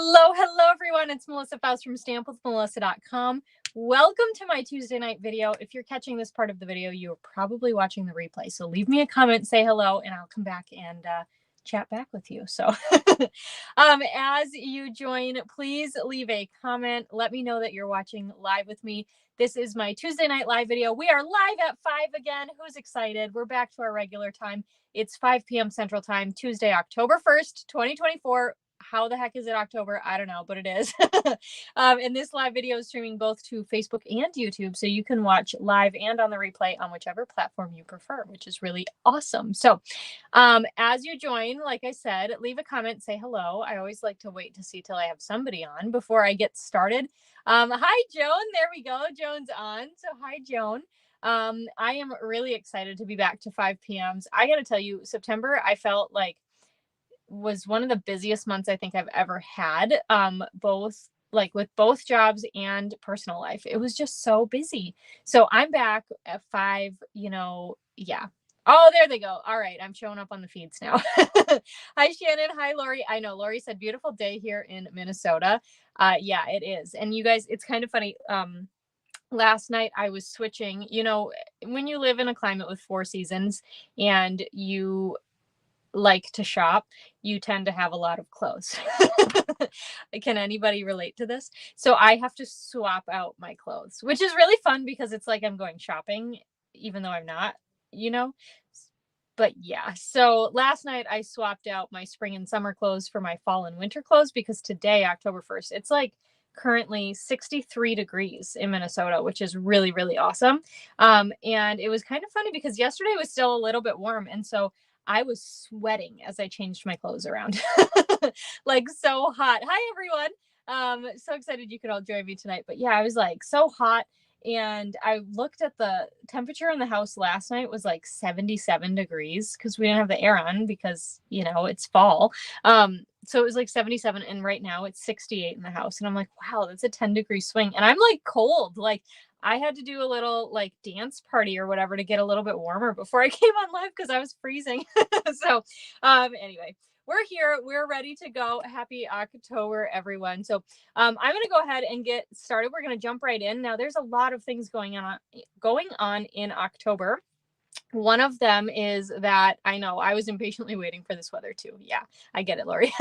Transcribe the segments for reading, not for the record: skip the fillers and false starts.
Hello, everyone. It's Melissa Faust from stampwithmelissa.com. Welcome to my Tuesday night video. If you're catching this part of the video, you're probably watching the replay. So leave me a comment, say hello, and I'll come back and chat back with you. So as you join, please leave a comment. Let me know that you're watching live with me. This is my Tuesday night live video. We are live at 5 again. Who's excited? We're back to our regular time. It's 5 p.m. Central Time, Tuesday, October 1st, 2024. How the heck is it October? I don't know, but it is. And this live video is streaming both to Facebook and YouTube, so you can watch live and on the replay on whichever platform you prefer, which is really awesome. So as you join, like I said, leave a comment, say hello. I always like to wait to see till I have somebody on before I get started. Hi, Joan. There we go. Joan's on. So hi, Joan. I am really excited to be back to 5 p.m.s. I got to tell you, September, I felt like was one of the busiest months I think I've ever had, both like with both jobs and personal life. It was just so busy. So I'm back at 5, yeah. Oh, there they go. All right. I'm showing up on the feeds now. Hi, Shannon. Hi, Lori. I know Lori said beautiful day here in Minnesota. Yeah, it is. And you guys, it's kind of funny. Last night I was switching, when you live in a climate with 4 seasons and you like to shop, you tend to have a lot of clothes. Can anybody relate to this? So I have to swap out my clothes, which is really fun because it's like I'm going shopping, even though I'm not, But yeah, so last night I swapped out my spring and summer clothes for my fall and winter clothes because today, October 1st, it's like currently 63 degrees in Minnesota, which is really, really awesome. And it was kind of funny because yesterday was still a little bit warm. And so I was sweating as I changed my clothes around. Like so hot. Hi, everyone. So excited you could all join me tonight. But yeah, I was like so hot. And I looked at the temperature in the house last night was like 77 degrees because we didn't have the air on because, it's fall. So it was like 77 and right now it's 68 in the house. And I'm like, wow, that's a 10-degree swing. And I'm like cold. Like I had to do a little like dance party or whatever to get a little bit warmer before I came on live because I was freezing. So anyway, we're here. We're ready to go. Happy October, everyone. So I'm going to go ahead and get started. We're going to jump right in. Now, there's a lot of things going on in October. One of them is that I know I was impatiently waiting for this weather too. Yeah, I get it, Lori.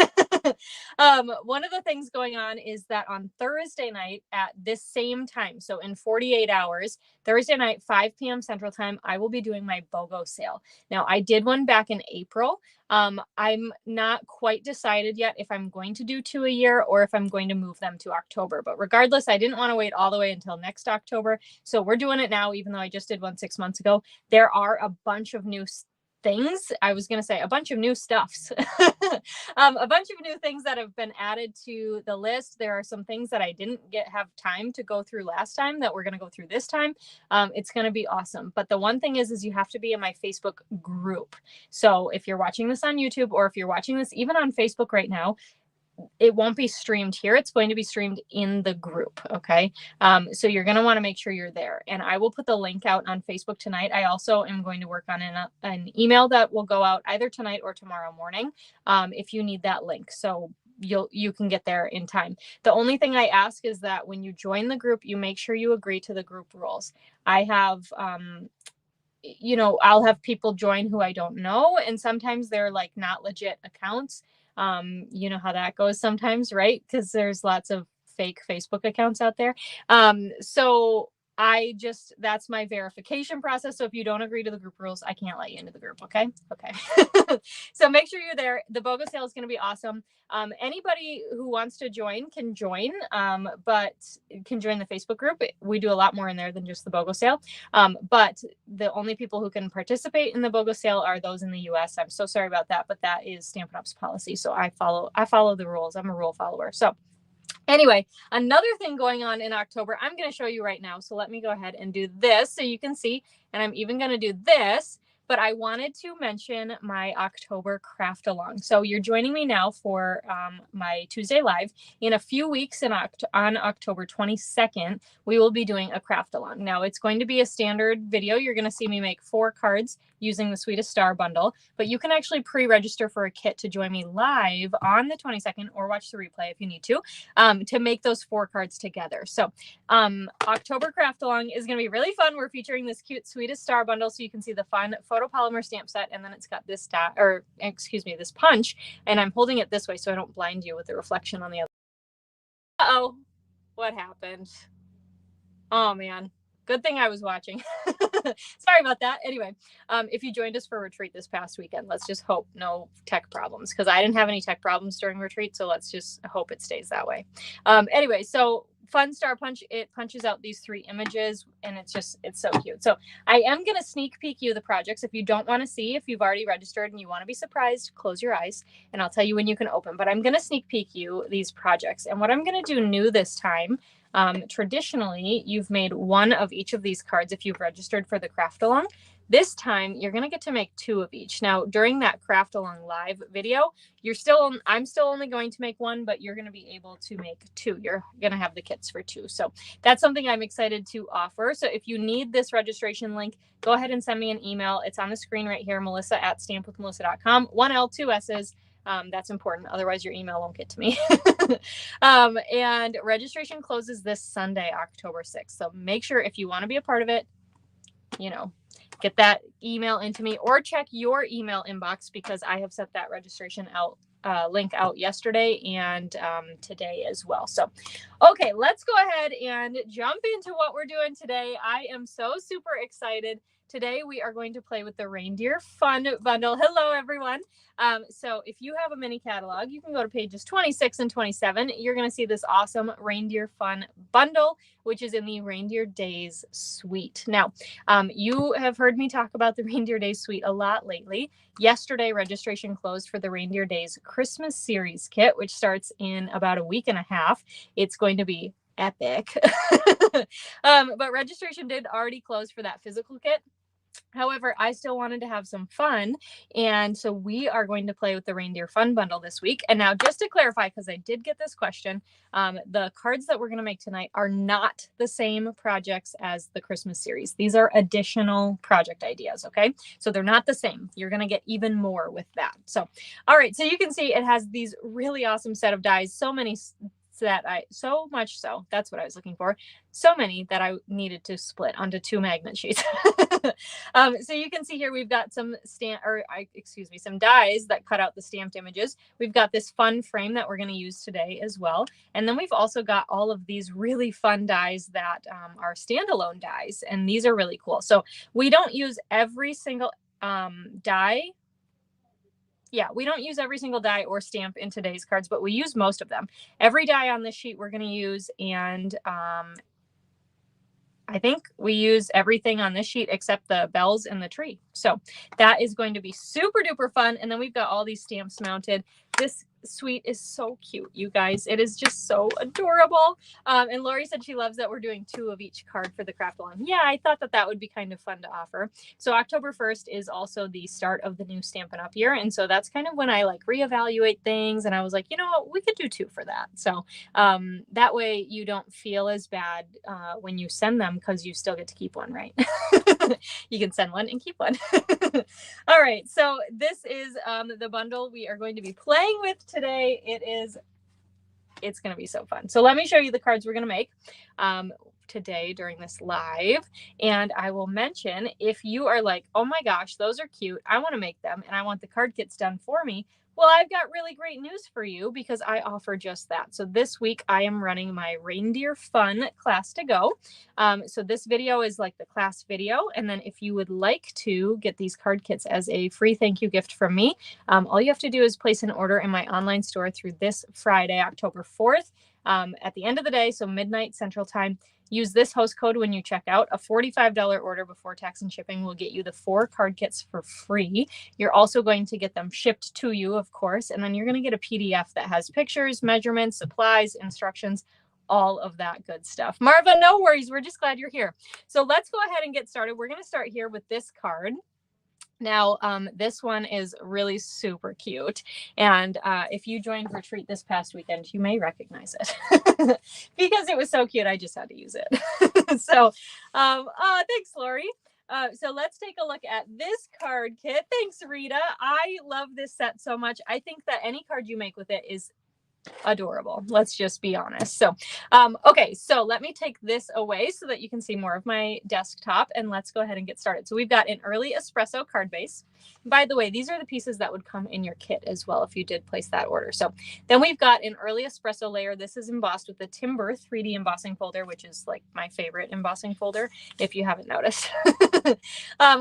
One of the things going on is that on Thursday night at this same time, so in 48 hours, Thursday night, 5 p.m. Central Time, I will be doing my BOGO sale. Now, I did one back in April. I'm not quite decided yet if I'm going to do 2 a year or if I'm going to move them to October. But regardless, I didn't want to wait all the way until next October. So we're doing it now, even though I just did one 6 months ago. There are a bunch of new things. I was going to say a bunch of new stuffs, a bunch of new things that have been added to the list. There are some things that I didn't have time to go through last time that we're going to go through this time. It's going to be awesome. But the one thing is you have to be in my Facebook group. So if you're watching this on YouTube or if you're watching this even on Facebook right now, it won't be streamed here. It's going to be streamed in the group. Okay. So you're going to want to make sure you're there, and I will put the link out on Facebook tonight. I also am going to work on an email that will go out either tonight or tomorrow morning. If you need that link. So you can get there in time. The only thing I ask is that when you join the group, you make sure you agree to the group rules. I have, I'll have people join who I don't know. And sometimes they're like not legit accounts. You know how that goes sometimes, right? Because there's lots of fake Facebook accounts out there. So that's my verification process. So if you don't agree to the group rules, I can't let you into the group. Okay. So make sure you're there. The BOGO sale is going to be awesome. Anybody who wants to join can join, but can join the Facebook group. We do a lot more in there than just the BOGO sale. But the only people who can participate in the BOGO sale are those in the US. I'm so sorry about that, but that is Stampin' Up's policy. So I follow the rules. I'm a rule follower. So anyway, another thing going on in October, I'm going to show you right now. So let me go ahead and do this so you can see. And I'm even going to do this. But I wanted to mention my October craft along. So you're joining me now for my Tuesday live. In a few weeks on October 22nd, we will be doing a craft along. Now it's going to be a standard video. You're going to see me make 4 cards using the Sweetest Star bundle, but you can actually pre-register for a kit to join me live on the 22nd or watch the replay if you need to make those 4 cards together. So October craft along is going to be really fun. We're featuring this cute Sweetest Star bundle, so you can see the fun photopolymer stamp set, and then it's got this this punch, and I'm holding it this way so I don't blind you with the reflection on the other. Uh-oh, what happened? Oh man, good thing I was watching. Sorry about that. Anyway, if you joined us for retreat this past weekend, let's just hope no tech problems, because I didn't have any tech problems during retreat, so let's just hope it stays that way. Anyway, so Fun Star Punch, it punches out these 3 images, and it's so cute. So I am going to sneak peek you the projects. If you don't want to see, if you've already registered and you want to be surprised, close your eyes and I'll tell you when you can open. But I'm going to sneak peek you these projects. And what I'm going to do new this time, traditionally, you've made 1 of each of these cards if you've registered for the craft along. This time, you're going to get to make 2 of each. Now, during that craft along live video, I'm still only going to make 1, but you're going to be able to make 2. You're going to have the kits for 2. So that's something I'm excited to offer. So if you need this registration link, go ahead and send me an email. It's on the screen right here, melissa@stampwithmelissa.com. 1 L, 2 S's. That's important. Otherwise, your email won't get to me. And registration closes this Sunday, October 6th. So make sure if you want to be a part of it, get that email into me, or check your email inbox, because I have set that registration link out yesterday and today as well. So, okay, let's go ahead and jump into what we're doing today. I am so super excited. Today we are going to play with the Reindeer Fun Bundle. Hello, everyone. So if you have a mini catalog, you can go to pages 26 and 27. You're going to see this awesome Reindeer Fun Bundle, which is in the Reindeer Days Suite. Now, you have heard me talk about the Reindeer Days Suite a lot lately. Yesterday, registration closed for the Reindeer Days Christmas Series kit, which starts in about a week and a half. It's going to be epic. But registration did already close for that physical kit. However, I still wanted to have some fun, and so we are going to play with the Reindeer Fun Bundle this week. And now, just to clarify, because I did get this question, the cards that we're going to make tonight are not the same projects as the Christmas series. These are additional project ideas, okay? So they're not the same. You're going to get even more with that. So, all right, so you can see it has these really awesome set of dies, so much so, that's what I was looking for. So many that I needed to split onto 2 magnet sheets. So you can see here we've got some some dies that cut out the stamped images. We've got this fun frame that we're going to use today as well. And then we've also got all of these really fun dies that are standalone dies. And these are really cool. So we don't use every single die. Yeah, we don't use every single die or stamp in today's cards, but we use most of them. Every die on this sheet we're going to use, and I think we use everything on this sheet except the bells and the tree. So that is going to be super duper fun. And then we've got all these stamps mounted. This suite is so cute, you guys. It is just so adorable. And Lori said she loves that we're doing 2 of each card for the craft along. Yeah, I thought that would be kind of fun to offer. So October 1st is also the start of the new Stampin' Up! Year. And so that's kind of when I like reevaluate things. And I was like, you know what, we could do 2 for that. So that way you don't feel as bad when you send them, because you still get to keep one, right? You can send one and keep one. All right, so this is the bundle we are going to be playing with today. It's going to be so fun. So let me show you the cards we're going to make today during this live. And I will mention, if you are like, oh my gosh, those are cute, I want to make them and I want the card kits done for me, well, I've got really great news for you, because I offer just that. So this week I am running my Reindeer Fun class to go. So this video is like the class video. And then if you would like to get these card kits as a free thank you gift from me, all you have to do is place an order in my online store through this Friday, October 4th, at the end of the day. So midnight Central Time. Use this host code when you check out. A $45 order before tax and shipping will get you the 4 card kits for free. You're also going to get them shipped to you, of course, and then you're going to get a PDF that has pictures, measurements, supplies, instructions, all of that good stuff. Marva, no worries. We're just glad you're here. So let's go ahead and get started. We're going to start here with this card. Now, this one is really super cute. And if you joined retreat this past weekend, you may recognize it because it was so cute. I just had to use it. So, thanks, Lori. So let's take a look at this card kit. Thanks, Rita. I love this set so much. I think that any card you make with it is adorable. Let's just be honest. So, okay, so let me take this away so that you can see more of my desktop, and let's go ahead and get started. So we've got an early espresso card base. By the way, these are the pieces that would come in your kit as well if you did place that order. So then we've got an early espresso layer. This is embossed with the Timber 3D embossing folder, which is like my favorite embossing folder, if you haven't noticed.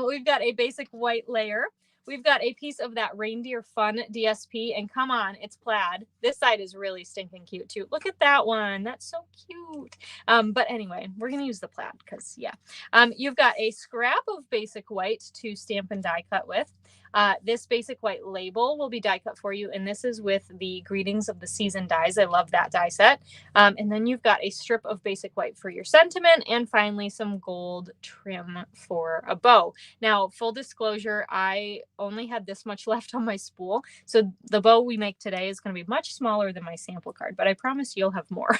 We've got a basic white layer. We've got a piece of that Reindeer Fun DSP, and come on, it's plaid. This side is really stinking cute too. Look at that one. That's so cute. But anyway, we're going to use the plaid because, yeah. You've got a scrap of basic white to stamp and die cut with. This basic white label will be die cut for you, and this is with the Greetings of the Season dies. I love that die set. And then you've got a strip of basic white for your sentiment, and finally some gold trim for a bow. Now, full disclosure, I only had this much left on my spool, so the bow we make today is going to be much smaller than my sample card, but I promise you'll have more.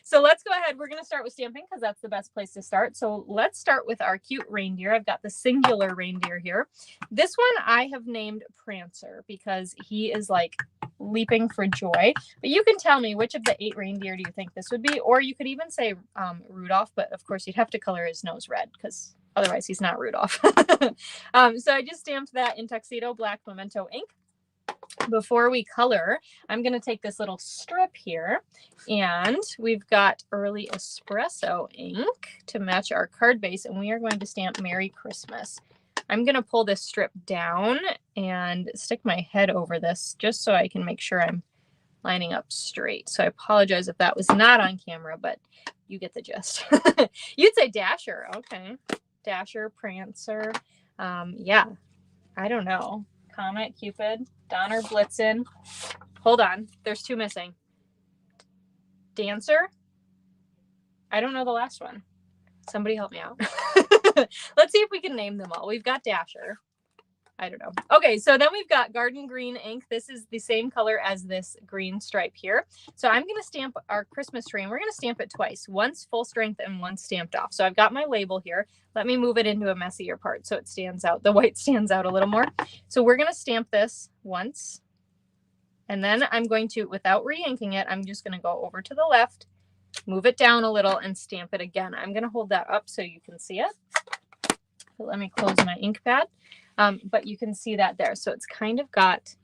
So let's go ahead. We're going to start with stamping because that's the best place to start. So let's start with our cute reindeer. I've got the singular reindeer here. This one I have named Prancer because he is like leaping for joy. But you can tell me which of the 8 reindeer do you think this would be, or you could even say Rudolph, but of course you'd have to color his nose red because otherwise he's not Rudolph. So I just stamped that in Tuxedo Black Memento ink. Before we color, I'm going to take this little strip here, and we've got early espresso ink to match our card base, and we are going to stamp Merry Christmas. I'm going to pull this strip down and stick my head over this just so I can make sure I'm lining up straight. So I apologize if that was not on camera, but you get the gist. You'd say Dasher. Okay. Dasher, Prancer. Yeah, I don't know. Comet, Cupid, Donner, Blitzen. Hold on. There's 2 missing. Dancer. I don't know the last one. Somebody help me out. Let's see if we can name them all. We've got Dasher. I don't know. Okay, so then we've got Garden Green ink. This is the same color as this green stripe here. So I'm going to stamp our Christmas tree, and we're going to stamp it twice. Once full strength and once stamped off. So I've got my label here. Let me move it into a messier part so it stands out. The white stands out a little more. So we're going to stamp this once. And then I'm going to, without re-inking it, I'm just going to go over to the left, move it down a little, and stamp it again. I'm going to hold that up so you can see it. So let me close my ink pad. But you can see that there. So it's kind of got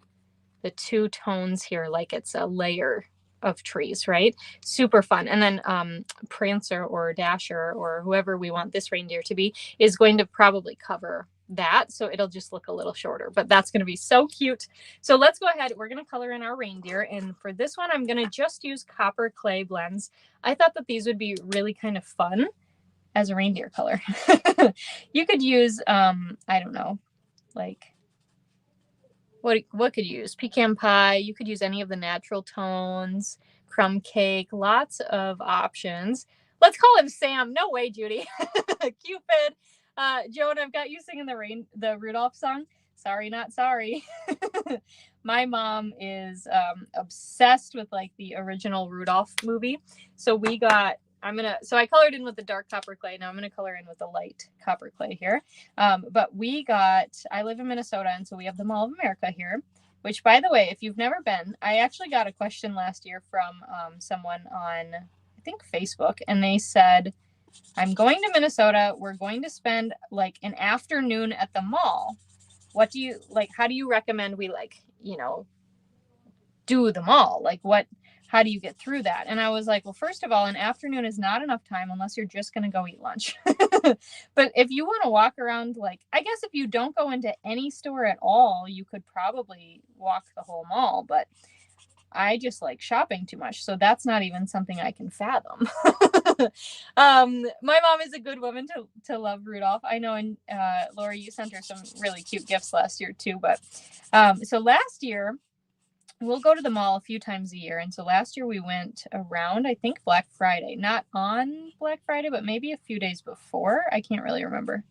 the 2 tones here, like it's a layer of trees, right? Super fun. And then Prancer or Dasher or whoever we want this reindeer to be is going to probably cover that. So it'll just look a little shorter, but that's going to be so cute. So let's go ahead. We're going to color in our reindeer. And for this one, I'm going to just use copper clay blends. I thought that these would be really kind of fun as a reindeer color. You could use, I don't know, like what could you use? Pecan pie. You could use any of the natural tones, crumb cake, lots of options. Let's call him Sam. No way, Judy. Cupid. Joan, I've got you singing the Rudolph song. Sorry, not sorry. My mom is obsessed with like the original Rudolph movie. So we got, so I colored in with the dark copper clay. Now I'm going to color in with the light copper clay here. But I live in Minnesota, and so we have the Mall of America here, which, by the way, if you've never been, I actually got a question last year from someone on, I think, Facebook, and they said, I'm going to Minnesota. We're going to spend like an afternoon at the mall. What do you like? How do you recommend we do the mall? Like how do you get through that? And I was like, well, first of all, an afternoon is not enough time unless you're just going to go eat lunch. But if you want to walk around, like, I guess if you don't go into any store at all, you could probably walk the whole mall. But I just like shopping too much. So that's not even something I can fathom. My mom is a good woman to love Rudolph. I know, and Laura, you sent her some really cute gifts last year too. But so last year, we'll go to the mall a few times a year. And so last year we went around, I think, Black Friday. Not on Black Friday, but maybe a few days before. I can't really remember.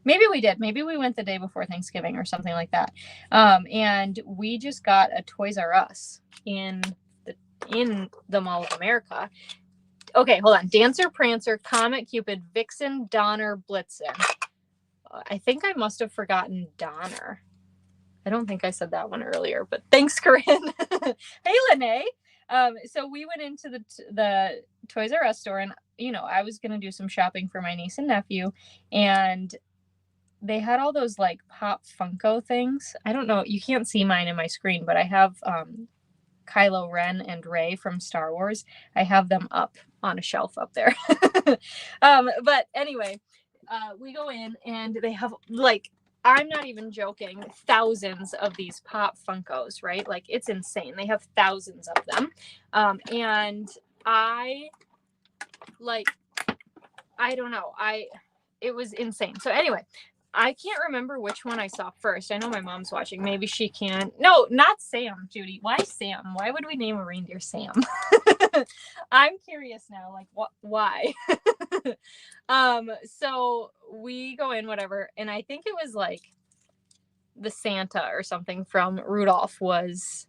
Maybe we did. Maybe we went the day before Thanksgiving or something like that. And we just got a Toys R Us in the Mall of America. Okay, hold on. Dancer, Prancer, Comet, Cupid, Vixen, Donner, Blitzen. I think I must have forgotten Donner. I don't think I said that one earlier, but thanks, Corinne. Hey, Lene. So we went into the Toys R Us store, and you know, I was gonna do some shopping for my niece and nephew, and they had all those like Pop Funko things. I don't know, you can't see mine in my screen, but I have Kylo Ren and Rey from Star Wars. I have them up on a shelf up there. But anyway, we go in and they have, like, I'm not even joking, thousands of these Pop Funkos, right? Like, it's insane. They have thousands of them. And I don't know. It was insane. So anyway, I can't remember which one I saw first. I know my mom's watching. Maybe she can. No, not Sam, Judy. Why Sam? Why would we name a reindeer Sam? I'm curious now, like, why? So we go in, whatever, and I think it was like the Santa or something from Rudolph was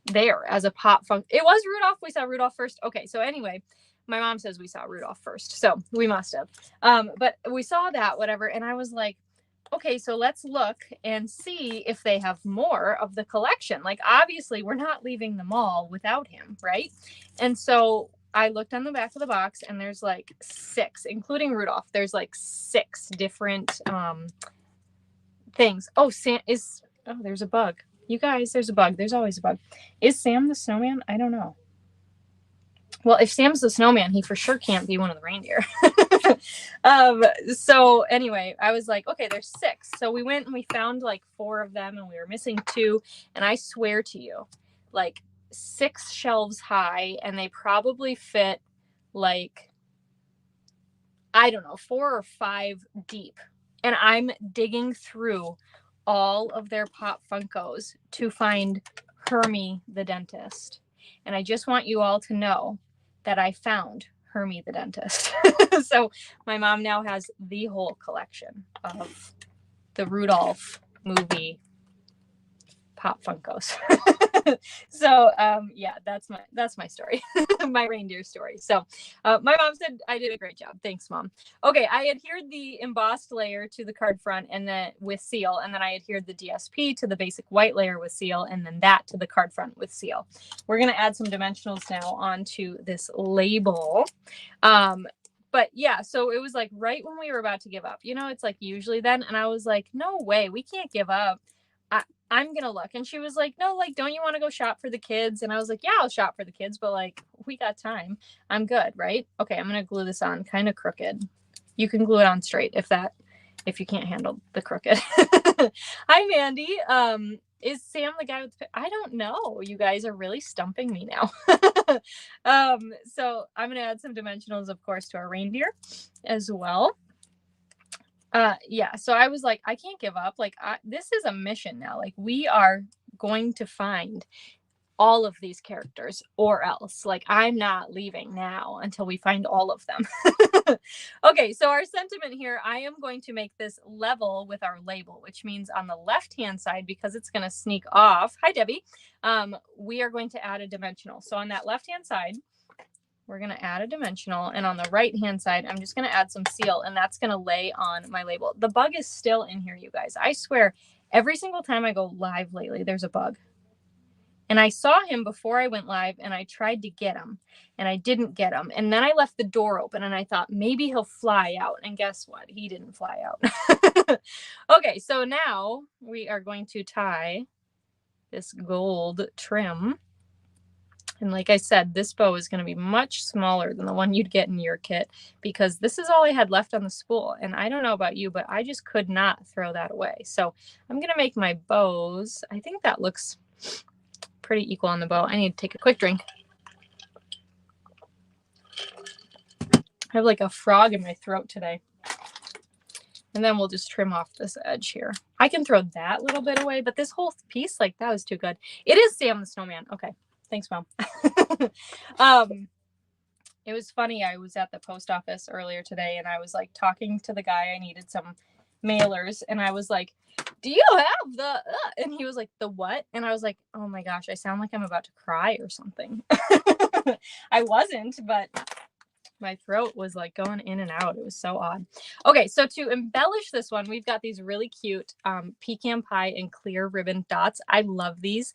there as a Pop Funk. It was Rudolph. We saw Rudolph first. Okay, so anyway, my mom says we saw Rudolph first, so we must have. But we saw that, whatever, and I was like, okay, so let's look and see if they have more of the collection. Like, obviously, we're not leaving the mall without him, right? And so I looked on the back of the box, and there's like 6, including Rudolph. There's like 6 different things. Oh, there's a bug. You guys, there's a bug. There's always a bug. Is Sam the snowman? I don't know. Well, if Sam's the snowman, he for sure can't be one of the reindeer. So anyway, I was like, okay, there's 6. So we went and we found like 4 of them, and we were missing 2. And I swear to you, like 6 shelves high, and they probably fit like, I don't know, 4 or 5 deep. And I'm digging through all of their Pop Funkos to find Hermie the dentist. And I just want you all to know that I found Hermie the dentist. So my mom now has the whole collection of the Rudolph movie Pop Funkos. So yeah, that's my story. My reindeer story. So my mom said I did a great job. Thanks, Mom. Okay, I adhered the embossed layer to the card front and then with seal, and then I adhered the DSP to the basic white layer with seal, and then that to the card front with seal. We're gonna add some dimensionals now onto this label. But yeah, so it was like right when we were about to give up. You know, it's like usually then, and I was like, no way, we can't give up. I'm gonna look. And she was like, no, like, don't you want to go shop for the kids? And I was like, yeah, I'll shop for the kids, but like, we got time. I'm good, right? Okay, I'm gonna glue this on kind of crooked. You can glue it on straight if you can't handle the crooked. Hi, Mandy. Is Sam the guy with I don't know. You guys are really stumping me now. So I'm gonna add some dimensionals, of course, to our reindeer as well. Yeah, so I was like, I can't give up. Like, this is a mission now. Like, we are going to find all of these characters, or else, like, I'm not leaving now until we find all of them. Okay, so our sentiment here, I am going to make this level with our label, which means on the left-hand side, because it's going to sneak off. Hi, Debbie. We are going to add a dimensional. So on that left-hand side, we're going to add a dimensional, and on the right-hand side, I'm just going to add some seal, and that's going to lay on my label. The bug is still in here, you guys. I swear, every single time I go live lately, there's a bug. And I saw him before I went live, and I tried to get him, and I didn't get him. And then I left the door open, and I thought maybe he'll fly out. And guess what? He didn't fly out. Okay, so now we are going to tie this gold trim. And like I said, this bow is going to be much smaller than the one you'd get in your kit, because this is all I had left on the spool. And I don't know about you, but I just could not throw that away. So I'm going to make my bows. I think that looks pretty equal on the bow. I need to take a quick drink. I have like a frog in my throat today. And then we'll just trim off this edge here. I can throw that little bit away, but this whole piece, like, that was too good. It is Sam the Snowman. Okay. Thanks, Mom. It was funny. I was at the post office earlier today, and I was like talking to the guy. I needed some mailers, and I was like, do you have the, and he was like, the what? And I was like, oh my gosh, I sound like I'm about to cry or something. I wasn't, but My throat was like going in and out. It was so odd. Okay, so to embellish this one, we've got these really cute pecan pie and clear ribbon dots. I love these.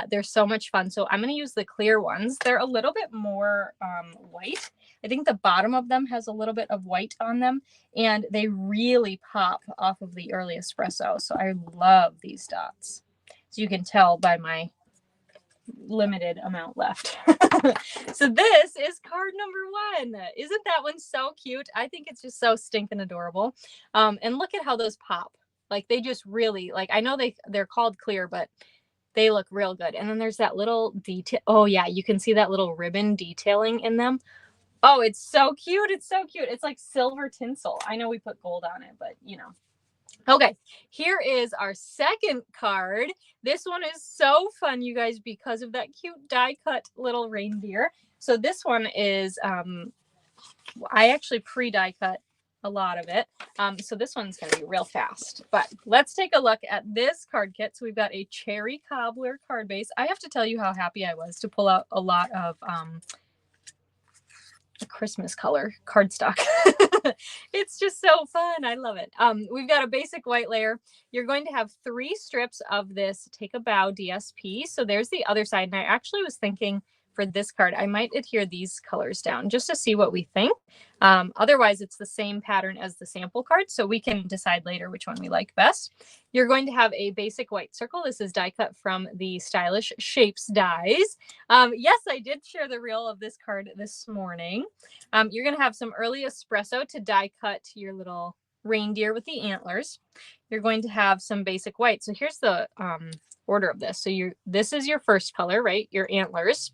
They're so much fun. So I'm going to use the clear ones. They're a little bit more white. I think the bottom of them has a little bit of white on them, and they really pop off of the early espresso. So I love these dots. So you can tell by my limited amount left. So this is card number 1. Isn't that one so cute? I think it's just so stinking adorable. And look at how those pop. Like they just really, like, I know they're called clear, but they look real good. And then there's that little detail. Oh yeah, you can see that little ribbon detailing in them. Oh, it's so cute. It's so cute. It's like silver tinsel. I know we put gold on it, but you know. Okay, here is our second card. This one is so fun, you guys, because of that cute die cut little reindeer. So this one is, I actually pre-die cut a lot of it. So this one's going to be real fast. But let's take a look at this card kit. So we've got a cherry cobbler card base. I have to tell you how happy I was to pull out a lot of Christmas color cardstock. It's just so fun. I love it. We've got a basic white layer. You're going to have 3 strips of this Take a Bow DSP. So there's the other side. And I actually was thinking for this card, I might adhere these colors down just to see what we think. Otherwise, it's the same pattern as the sample card, so we can decide later which one we like best. You're going to have a basic white circle. This is die cut from the Stylish Shapes dies. Yes, I did share the reel of this card this morning. You're going to have some early espresso to die cut your little reindeer with the antlers. You're going to have some basic white. So here's the order of this. So this is your first color, right? Your antlers.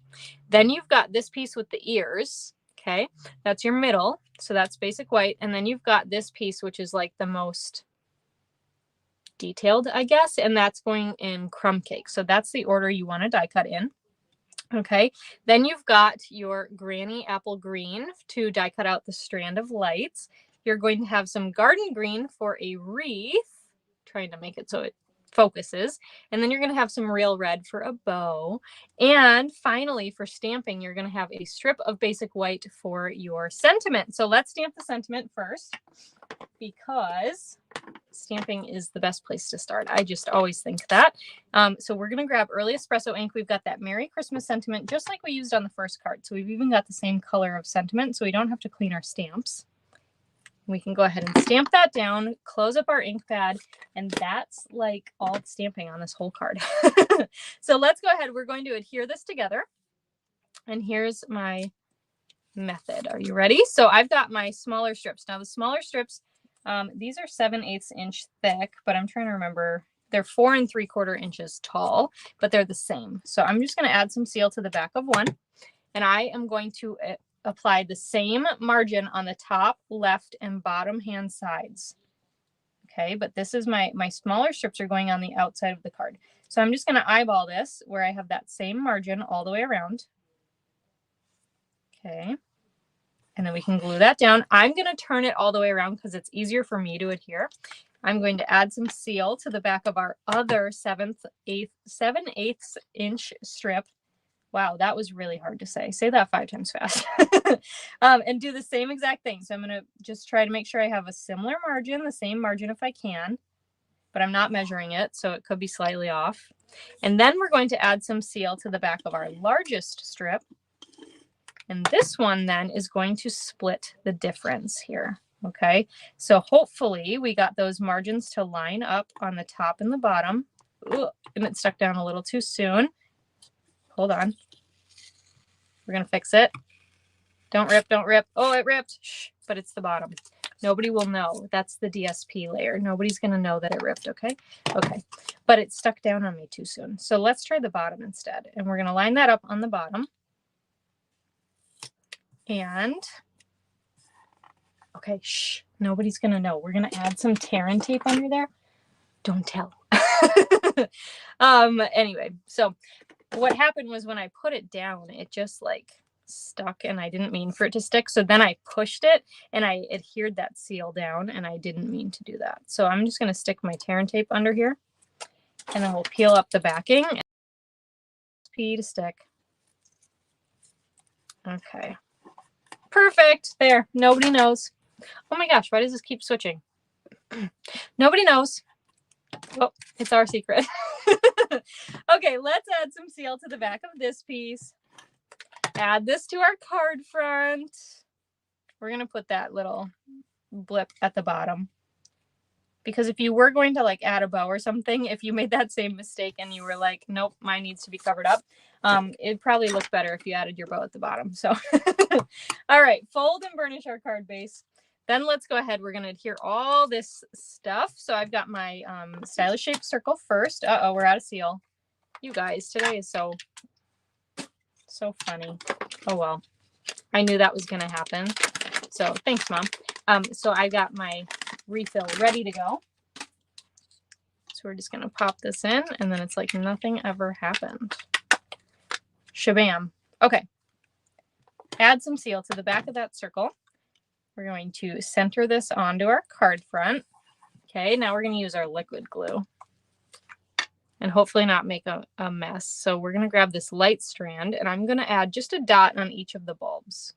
Then you've got this piece with the ears. Okay, that's your middle. So that's basic white. And then you've got this piece, which is like the most detailed, I guess. And that's going in crumb cake. So that's the order you want to die cut in. Okay, then you've got your granny apple green to die cut out the strand of lights. You're going to have some garden green for a wreath, trying to make it so it focuses. And then you're going to have some real red for a bow. And finally, for stamping, you're going to have a strip of basic white for your sentiment. So let's stamp the sentiment first, because stamping is the best place to start. I just always think that. So we're going to grab early espresso ink. We've got that Merry Christmas sentiment, just like we used on the first card. So we've even got the same color of sentiment, so we don't have to clean our stamps. We can go ahead and stamp that down, close up our ink pad, and that's like all the stamping on this whole card. So let's go ahead. We're going to adhere this together. And here's my method. Are you ready? So I've got my smaller strips. Now the smaller strips, these are 7/8 inch thick, but I'm trying to remember. They're 4 3/4 inches tall, but they're the same. So I'm just going to add some seal to the back of one, and I am going to apply the same margin on the top, left, and bottom hand sides. Okay, but this is my smaller strips are going on the outside of the card. So I'm just going to eyeball this where I have that same margin all the way around. Okay. And then we can glue that down. I'm going to turn it all the way around because it's easier for me to adhere. I'm going to add some seal to the back of our other 7/8 inch strip. Wow, that was really hard to say. Say that 5 times fast. And do the same exact thing. So I'm going to just try to make sure I have a similar margin, the same margin if I can, but I'm not measuring it, so it could be slightly off. And then we're going to add some seal to the back of our largest strip. And this one then is going to split the difference here. Okay, so hopefully we got those margins to line up on the top and the bottom. Ooh, and it stuck down a little too soon. Hold on. We're going to fix it. Don't rip, don't rip. Oh, it ripped. Shh, but it's the bottom. Nobody will know. That's the DSP layer. Nobody's going to know that it ripped, okay? Okay, but it stuck down on me too soon. So let's try the bottom instead. And we're going to line that up on the bottom. And, okay, shh, nobody's going to know. We're going to add some Terran tape under there. Don't tell. Anyway, so what happened was when I put it down, it just like stuck and I didn't mean for it to stick. So then I pushed it and I adhered that seal down and I didn't mean to do that. So I'm just going to stick my Terran tape under here and then we'll peel up the backing. To stick. Okay. Perfect. There. Nobody knows. Oh my gosh, why does this keep switching? Nobody knows. Oh, it's our secret. Okay, let's add some seal to the back of this piece. Add this to our card front. We're going to put that little blip at the bottom. Because if you were going to like add a bow or something, if you made that same mistake and you were like, nope, mine needs to be covered up, it'd probably look better if you added your bow at the bottom. So, all right, fold and burnish our card base. Then let's go ahead. We're going to adhere all this stuff. So I've got my stylish shaped circle first. Uh-oh, we're out of seal. You guys, today is so funny. Oh, well, I knew that was going to happen. So thanks, Mom. So I got my refill ready to go. So we're just going to pop this in and then it's like nothing ever happened. Shabam. Okay. Add some seal to the back of that circle. We're going to center this onto our card front. Okay, now we're going to use our liquid glue and hopefully not make a mess. So we're going to grab this light strand and I'm going to add just a dot on each of the bulbs.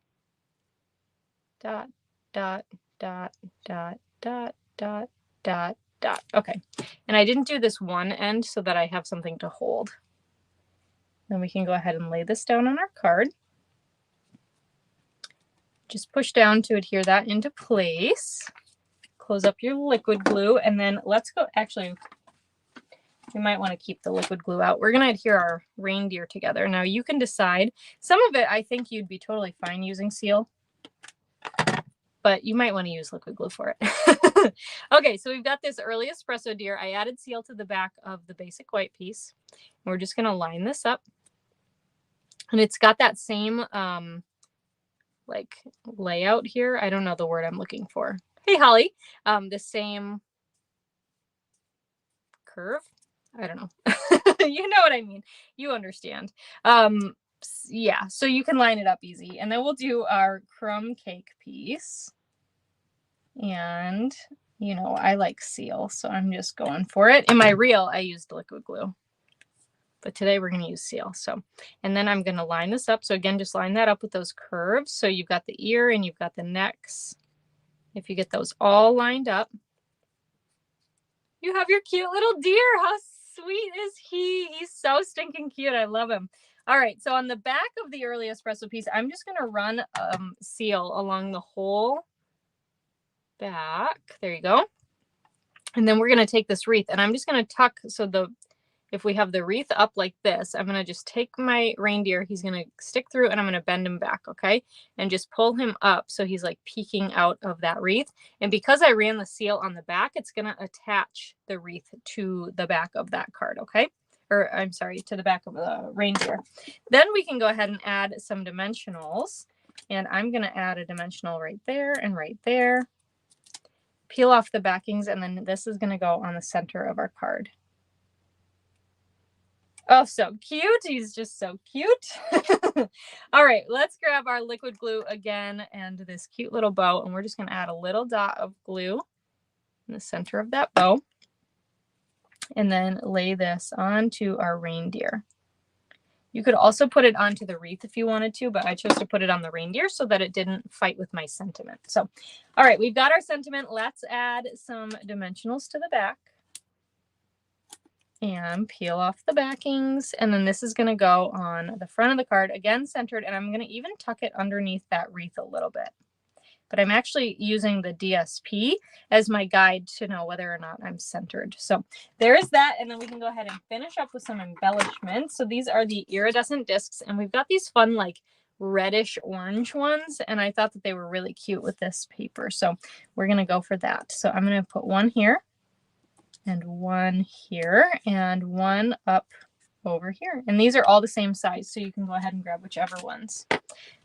Dot, dot, dot, dot, dot, dot, dot, dot. Okay, and I didn't do this one end so that I have something to hold. Then we can go ahead and lay this down on our card. Just push down to adhere that into place. Close up your liquid glue and then let's go, actually, we might want to keep the liquid glue out. We're going to adhere our reindeer together. Now you can decide. Some of it, I think you'd be totally fine using seal, but you might want to use liquid glue for it. Okay, so we've got this early espresso deer. I added seal to the back of the basic white piece. We're just going to line this up. And it's got that same like layout here. I don't know the word I'm looking for. Hey, Holly. The same curve. I don't know. You know what I mean. You understand. Yeah, so you can line it up easy. And then we'll do our crumb cake piece. And, you know, I like seal, so I'm just going for it. In my reel, I used liquid glue. But today we're going to use seal. So, and then I'm going to line this up. So again, just line that up with those curves. So you've got the ear and you've got the necks. If you get those all lined up, you have your cute little deer. How sweet is he? He's so stinking cute. I love him. All right. So on the back of the early espresso piece, I'm just going to run seal along the whole back. There you go. And then we're going to take this wreath and I'm just going to tuck. So if we have the wreath up like this, I'm going to just take my reindeer. He's going to stick through and I'm going to bend him back. Okay. And just pull him up. So he's like peeking out of that wreath. And because I ran the seal on the back, it's going to attach the wreath to the back of that card. Okay. Or I'm sorry, to the back of the reindeer. Then we can go ahead and add some dimensionals. And I'm going to add a dimensional right there and right there. Peel off the backings. And then this is going to go on the center of our card. Oh, so cute. He's just so cute. All right, let's grab our liquid glue again and this cute little bow. And we're just going to add a little dot of glue in the center of that bow. And then lay this onto our reindeer. You could also put it onto the wreath if you wanted to, but I chose to put it on the reindeer so that it didn't fight with my sentiment. So, all right, we've got our sentiment. Let's add some dimensionals to the back. And peel off the backings. And then this is going to go on the front of the card, again centered, and I'm going to even tuck it underneath that wreath a little bit. But I'm actually using the DSP as my guide to know whether or not I'm centered. So there is that. And then we can go ahead and finish up with some embellishments. So these are the iridescent discs, and we've got these fun like reddish orange ones. And I thought that they were really cute with this paper. So we're going to go for that. So I'm going to put one here. And one here and one up over here. And these are all the same size, so you can go ahead and grab whichever ones.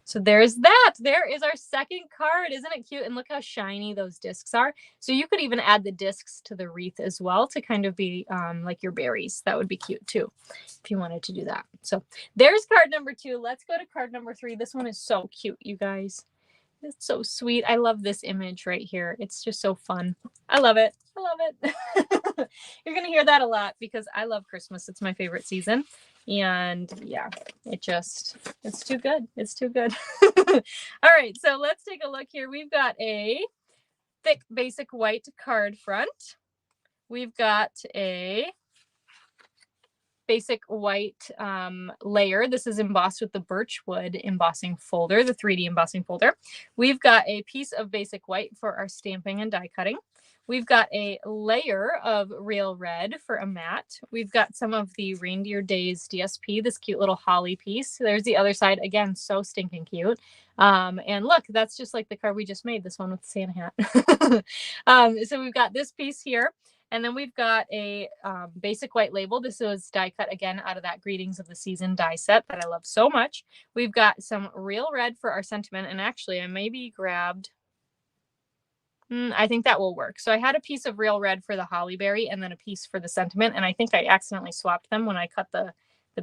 So there's that. There is our second card. Isn't it cute? And look how shiny those discs are. So you could even add the discs to the wreath as well to kind of be like your berries. That would be cute too, if you wanted to do that. So there's card number 2. Let's go to card number 3. This one is so cute, you guys. It's so sweet. I love this image right here. It's just so fun. I love it. I love it. You're going to hear that a lot because I love Christmas. It's my favorite season. And yeah, it's too good. It's too good. All right, so let's take a look here. We've got a thick basic white card front. We've got a basic white layer. This is embossed with the birchwood embossing folder, the 3D embossing folder. We've got a piece of basic white for our stamping and die cutting. We've got a layer of real red for a mat. We've got some of the Reindeer Days DSP, this cute little holly piece. There's the other side. Again, so stinking cute. And look, that's just like the card we just made, this one with the Santa hat. So we've got this piece here. And then we've got a basic white label. This was die cut again out of that Greetings of the Season die set that I love so much. We've got some real red for our sentiment. And actually, I maybe grabbed... I think that will work. So I had a piece of real red for the hollyberry and then a piece for the sentiment. And I think I accidentally swapped them when I cut the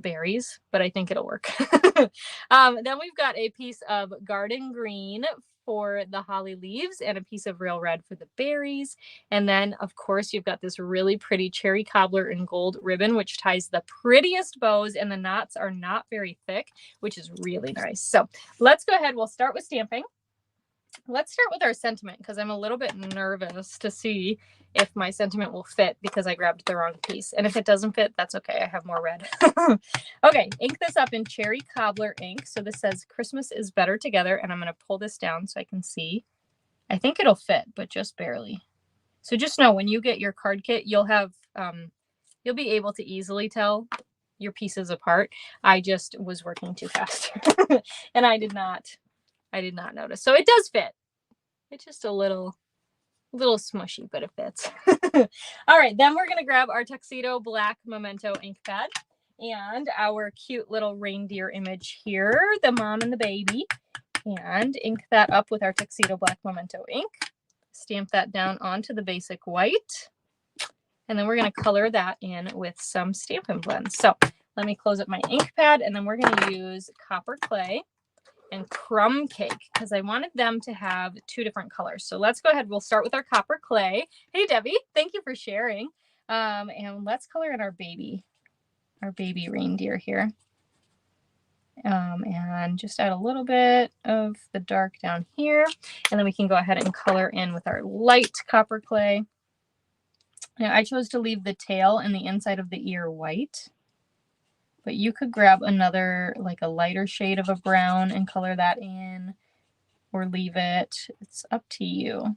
berries, but I think it'll work. Then we've got a piece of garden green for the holly leaves and a piece of real red for the berries. And then, of course, you've got this really pretty cherry cobbler and gold ribbon, which ties the prettiest bows, and the knots are not very thick, which is really nice. So let's go ahead. We'll start with stamping. Let's start with our sentiment because I'm a little bit nervous to see if my sentiment will fit because I grabbed the wrong piece. And if it doesn't fit, that's okay. I have more red. Okay, ink this up in cherry cobbler ink. So this says Christmas is better together. And I'm going to pull this down so I can see. I think it'll fit, but just barely. So just know when you get your card kit, you'll have, you'll be able to easily tell your pieces apart. I just was working too fast and I did not notice. So it does fit. It's just a little smushy, but it fits. All right, then we're going to grab our tuxedo black memento ink pad and our cute little reindeer image here, the mom and the baby, and ink that up with our tuxedo black memento ink. Stamp that down onto the basic white. And then we're going to color that in with some Stampin' blends. So let me close up my ink pad, and then we're going to use copper clay and crumb cake because I wanted them to have two different colors. So let's go ahead. We'll start with our copper clay. Hey, Debbie, thank you for sharing. And let's color in our baby reindeer here. And just add a little bit of the dark down here. And then we can go ahead and color in with our light copper clay. Now I chose to leave the tail and the inside of the ear white. But you could grab another, like a lighter shade of a brown and color that in, or leave it. It's up to you.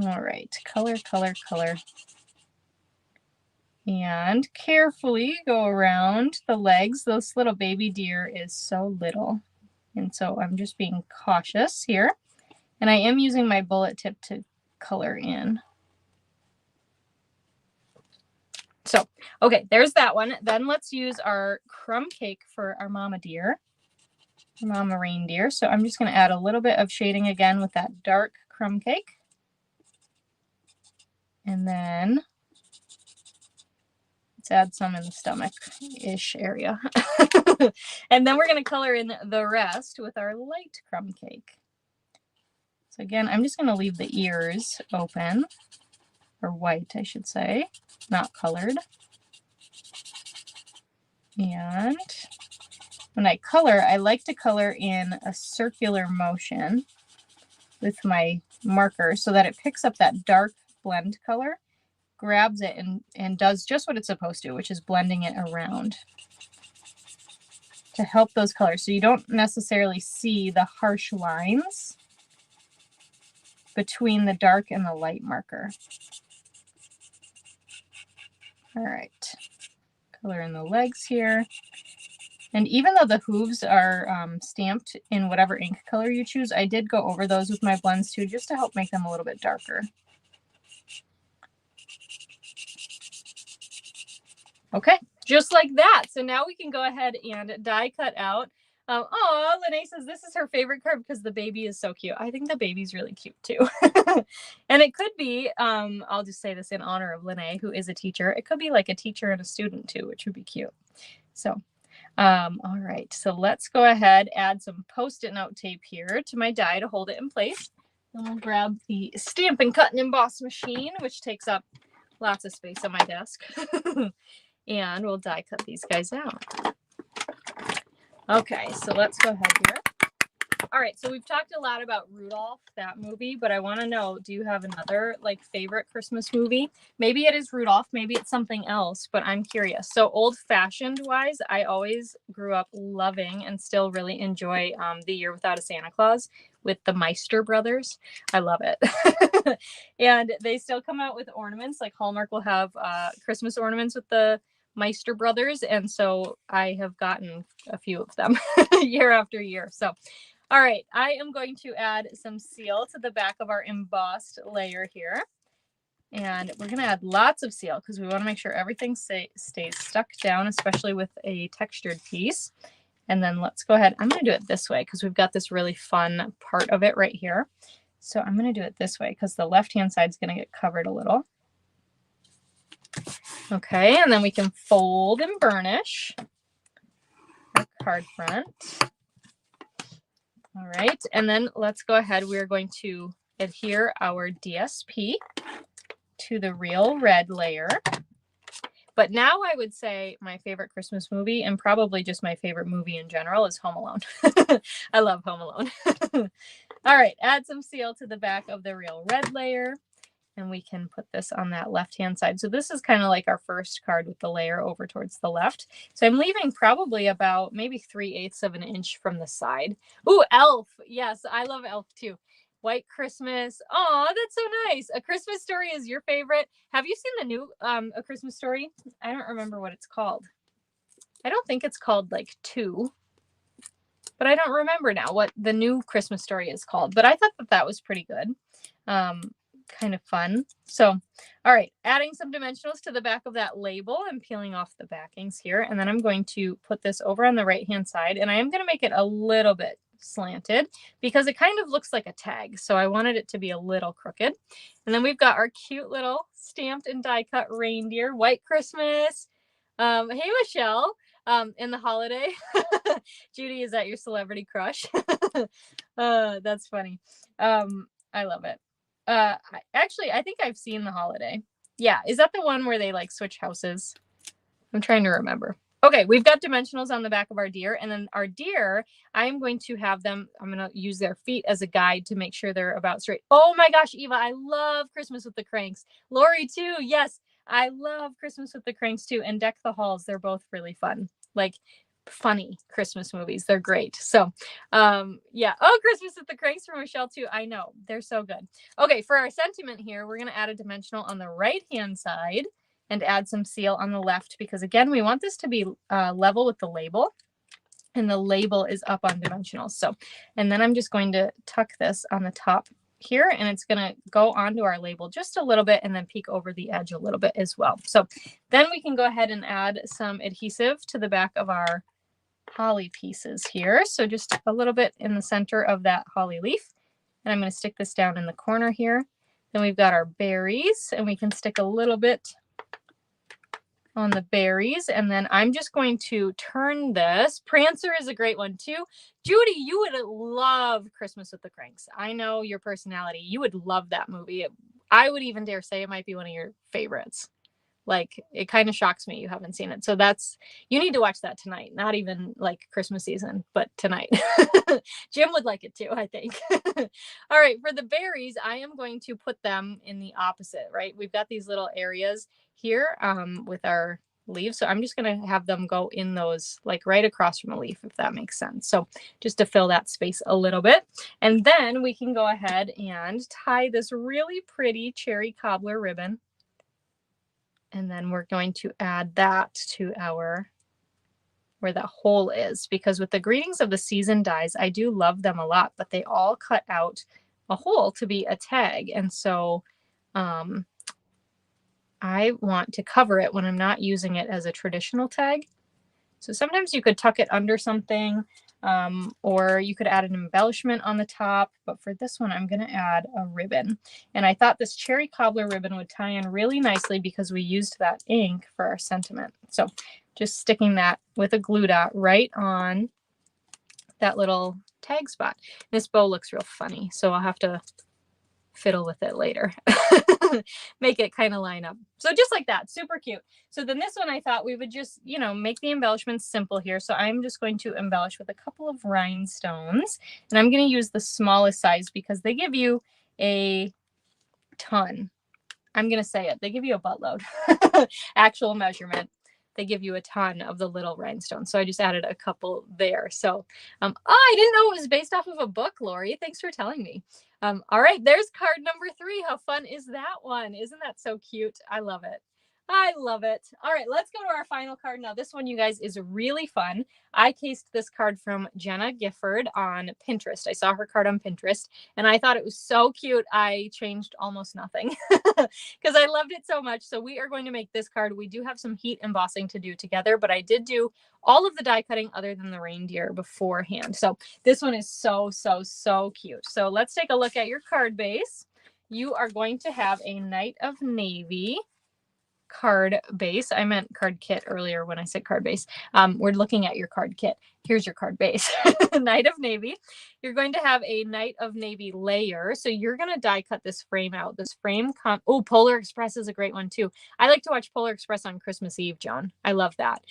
All right, color, color, color. And carefully go around the legs. This little baby deer is so little. And so I'm just being cautious here. And I am using my bullet tip to color in. So, okay, there's that one. Then let's use our crumb cake for our mama deer, mama reindeer. So I'm just going to add a little bit of shading again with that dark crumb cake. And then let's add some in the stomach-ish area. And then we're going to color in the rest with our light crumb cake. So again, I'm just going to leave the ears open. Or white, I should say, not colored. And when I color, I like to color in a circular motion with my marker so that it picks up that dark blend color, grabs it, and does just what it's supposed to, which is blending it around to help those colors. So you don't necessarily see the harsh lines between the dark and the light marker. All right, color in the legs here. And even though the hooves are stamped in whatever ink color you choose, I did go over those with my blends too, just to help make them a little bit darker. Okay, just like that. So now we can go ahead and die cut out. Oh, Lene says this is her favorite card because the baby is so cute. I think the baby's really cute too. And it could be, I'll just say this in honor of Lene, who is a teacher. It could be like a teacher and a student too, which would be cute. So, all right. So let's go ahead, add some Post-it note tape here to my die to hold it in place. Then we'll grab the Stampin' Cut and Emboss machine, which takes up lots of space on my desk. And we'll die cut these guys out. Okay, so let's go ahead here. All right, so we've talked a lot about Rudolph, that movie, but I want to know, do you have another like favorite Christmas movie? Maybe it is Rudolph, maybe it's something else, but I'm curious. So old-fashioned wise, I always grew up loving and still really enjoy The Year Without a Santa Claus with the Meister brothers. I love it. And they still come out with ornaments, like Hallmark will have Christmas ornaments with the Meister brothers, and so I have gotten a few of them year after year. So all right, I am going to add some seal to the back of our embossed layer here. And we're going to add lots of seal because we want to make sure everything stays stuck down, especially with a textured piece. And then let's go ahead. I'm going to do it this way because we've got this really fun part of it right here. So I'm going to do it this way because the left-hand side is going to get covered a little. Okay, and then we can fold and burnish our card front. All right, and then let's go ahead. We're going to adhere our DSP to the real red layer. But now I would say my favorite Christmas movie, and probably just my favorite movie in general, is Home Alone. I love Home Alone. All right, add some seal to the back of the real red layer. And we can put this on that left-hand side. So this is kind of like our first card with the layer over towards the left. So I'm leaving probably about maybe 3/8 of an inch from the side. Ooh, Elf. Yes, I love Elf too. White Christmas. Oh, that's so nice. A Christmas Story is your favorite. Have you seen the new A Christmas Story? I don't remember what it's called. I don't think it's called like 2. But I don't remember now what the new Christmas Story is called. But I thought that that was pretty good. Kind of fun. So, all right, adding some dimensionals to the back of that label and peeling off the backings here. And then I'm going to put this over on the right-hand side, and I am going to make it a little bit slanted because it kind of looks like a tag. So I wanted it to be a little crooked. And then we've got our cute little stamped and die cut reindeer, White Christmas. Hey, Michelle, in the holiday. Judy, is that your celebrity crush? That's funny. I love it. Actually, I think I've seen The Holiday. Yeah, is that the one where they like switch houses? I'm trying to remember. Okay, we've got dimensionals on the back of our deer, and then our deer, I'm going to have them, I'm going to use their feet as a guide to make sure they're about straight. Oh my gosh, Eva, I love Christmas with the Cranks. Lori too, yes, I love Christmas with the Cranks too, and Deck the Halls, they're both really fun. Like, funny Christmas movies. They're great. So yeah. Oh, Christmas with the Cranks from Michelle too. I know. They're so good. Okay, for our sentiment here, we're going to add a dimensional on the right-hand side and add some seal on the left because, again, we want this to be level with the label. And the label is up on dimensionals. So, and then I'm just going to tuck this on the top here, and it's going to go onto our label just a little bit and then peek over the edge a little bit as well. So then we can go ahead and add some adhesive to the back of our holly pieces here. So just a little bit in the center of that holly leaf. And I'm going to stick this down in the corner here. Then we've got our berries, and we can stick a little bit on the berries. And then I'm just going to turn this. Prancer is a great one too. Judy, you would love Christmas with the Cranks. I know your personality. You would love that movie. I would even dare say it might be one of your favorites. Like, it kind of shocks me you haven't seen it. So you need to watch that tonight. Not even like Christmas season, but tonight. Jim would like it too, I think. All right, for the berries, I am going to put them in the opposite, right? We've got these little areas here with our leaves. So I'm just going to have them go in those, like right across from a leaf, if that makes sense. So just to fill that space a little bit. And then we can go ahead and tie this really pretty cherry cobbler ribbon. And then we're going to add that to where that hole is, because with the Greetings of the Season dies, I do love them a lot, but they all cut out a hole to be a tag. And so I want to cover it when I'm not using it as a traditional tag. So sometimes you could tuck it under something, or you could add an embellishment on the top. But for this one, I'm going to add a ribbon. And I thought this cherry cobbler ribbon would tie in really nicely because we used that ink for our sentiment. So just sticking that with a glue dot right on that little tag spot. This bow looks real funny, so I'll have to fiddle with it later. make it kind of line up. So just like that, super cute. So then this one, I thought we would just, you know, make the embellishments simple here. So I'm just going to embellish with a couple of rhinestones, and I'm going to use the smallest size because they give you a ton. I'm going to say it. They give you a buttload. Actual measurement. They give you a ton of the little rhinestones. So I just added a couple there. So, oh, I didn't know it was based off of a book, Lori. Thanks for telling me. All right, there's card number 3. How fun is that one? Isn't that so cute? I love it. I love it. All right, let's go to our final card. Now, this one, you guys, is really fun. I cased this card from Jenna Gifford on Pinterest. I saw her card on Pinterest, and I thought it was so cute. I changed almost nothing because I loved it so much. So we are going to make this card. We do have some heat embossing to do together, but I did do all of the die cutting other than the reindeer beforehand. So this one is so, so, so cute. So let's take a look at your card base. You are going to have a Night of Navy card base. I meant card kit earlier when I said card base. We're looking at your card kit. Here's your card base. Night of Navy. You're going to have a Night of Navy layer. So you're going to die cut this frame out. This frame, oh, Polar Express is a great one too. I like to watch Polar Express on Christmas Eve, John. I love that.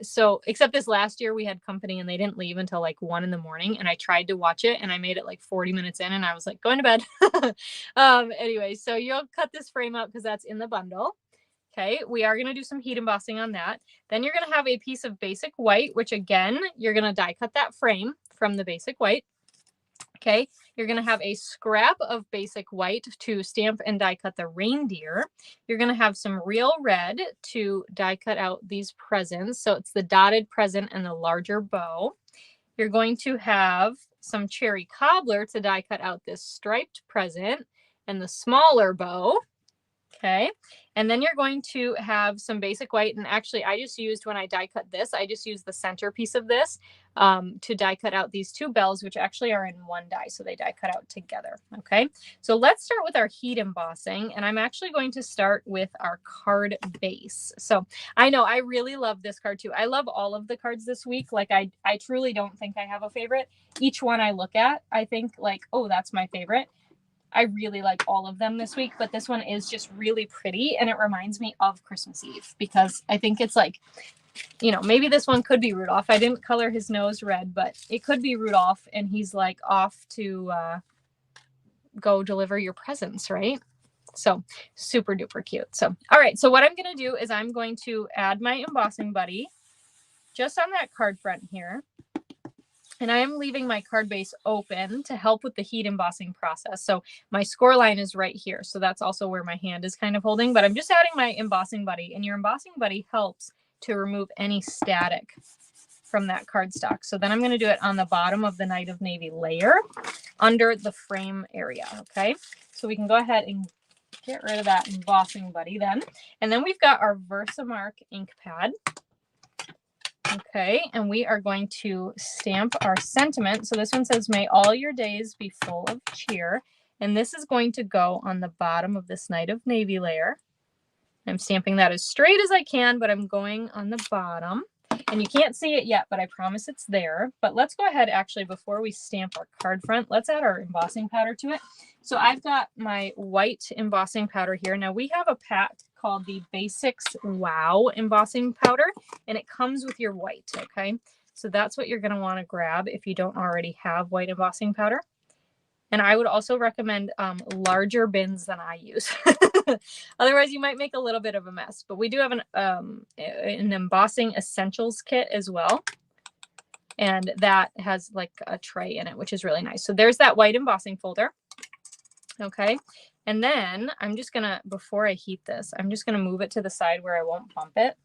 So except this last year we had company and they didn't leave until like 1 in the morning, and I tried to watch it and I made it like 40 minutes in and I was like going to bed. Anyway, so you'll cut this frame out because that's in the bundle. Okay, we are going to do some heat embossing on that. Then you're going to have a piece of basic white, which again, you're going to die cut that frame from the basic white. Okay, you're going to have a scrap of basic white to stamp and die cut the reindeer. You're going to have some real red to die cut out these presents. So it's the dotted present and the larger bow. You're going to have some cherry cobbler to die cut out this striped present and the smaller bow. Okay, and then you're going to have some basic white, and actually I just used, when I die cut this, I just used the center piece of this to die cut out these 2 bells, which actually are in one die, so they die cut out together. Okay, so let's start with our heat embossing, and I'm actually going to start with our card base. So I know I really love this card too. I love all of the cards this week. Like I truly don't think I have a favorite. Each one I look at, I think like, oh, that's my favorite. I really like all of them this week, but this one is just really pretty, and it reminds me of Christmas Eve because I think it's like, you know, maybe this one could be Rudolph. I didn't color his nose red, but it could be Rudolph, and he's like off to go deliver your presents, right? So super duper cute. So, all right. So what I'm going to do is I'm going to add my embossing buddy just on that card front here. And I am leaving my card base open to help with the heat embossing process. So my score line is right here. So that's also where my hand is kind of holding, but I'm just adding my embossing buddy, and your embossing buddy helps to remove any static from that cardstock. So then I'm going to do it on the bottom of the Night of Navy layer under the frame area. Okay. So we can go ahead and get rid of that embossing buddy then. And then we've got our Versamark ink pad. Okay, and we are going to stamp our sentiment. So this one says, may all your days be full of cheer. And this is going to go on the bottom of this Night of Navy layer. I'm stamping that as straight as I can, but I'm going on the bottom. And you can't see it yet, but I promise it's there. But let's go ahead, actually, before we stamp our card front, let's add our embossing powder to it. So I've got my white embossing powder here. Now we have a pack called the Basics Wow embossing powder, and it comes with your white, okay? So that's what you're going to want to grab if you don't already have white embossing powder. And I would also recommend larger bins than I use. Otherwise, you might make a little bit of a mess. But we do have an embossing essentials kit as well. And that has like a tray in it, which is really nice. So there's that white embossing folder. Okay. And then I'm just going to, before I heat this, I'm just going to move it to the side where I won't bump it